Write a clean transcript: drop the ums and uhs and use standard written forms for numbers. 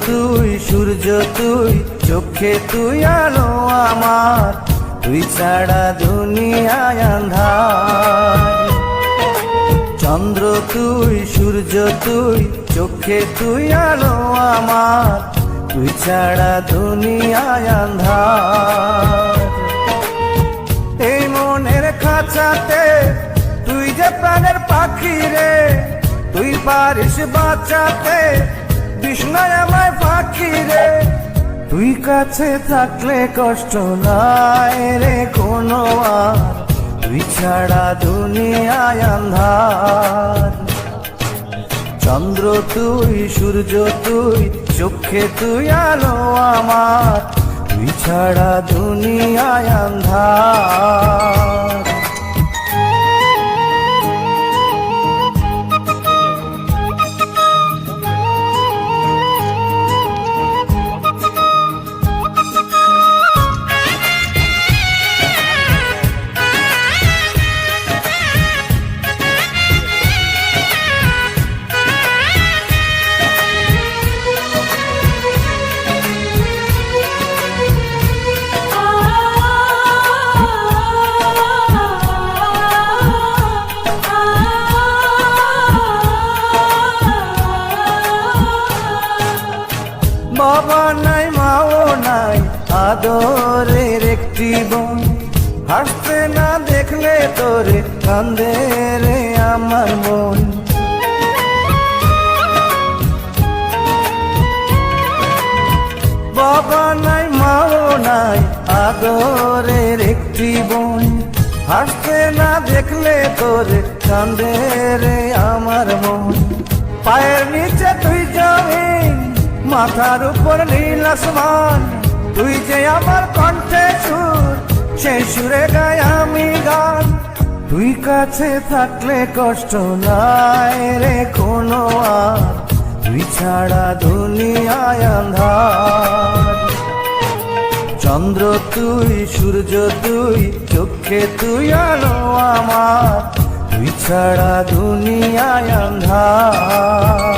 তুই সূর্য তুই চোখে তুই আলো আমার, তুই ছাড়া দুনিয়ায় আঁধার। চন্দ্র তুই সূর্য তুই চোখে তুই আলো আমার, তুই ছাড়া দুনিয়ায় আঁধার। এই মনের খাঁচাতে তুই যে প্রাণের পাখি রে, তুই পারিস বাঁচাতে বিষ্ণায় আমায় পাখি রে। তুই কাছে থাকলে কষ্ট নাই রে কোনো আর, তুই ছাড়া দুনিয়ায় আঁধার। চন্দ্র তুই সূর্য তুই চোখে তুই আলো আমার, তুই ছাড়া দুনিয়ায় আঁধার। বাবা নাই মাও নাই আদরের একটি বোন, হাসতে না দেখলে তোরে কান্দে রে আমার মন। বাবা নাই মাও নাই আদরের একটি বোন, হাসতে না দেখলে তোরে কান্দে রে আমার মন। পায়ের নিচে তুই জমিন, মাথার উপর নীল আসমান, তুই যে আমার কণ্ঠে সুর, সেই সুরে গাই আমি গান। তুই কাছে থাকলে কষ্ট নাই রে কোনো আর, তুই ছাড়া দুনিয়ায় আঁধার। চন্দ্র তুই সূর্য তুই চোখে তুই আলো আমার, তুই ছাড়া দুনিয়ায় আঁধার।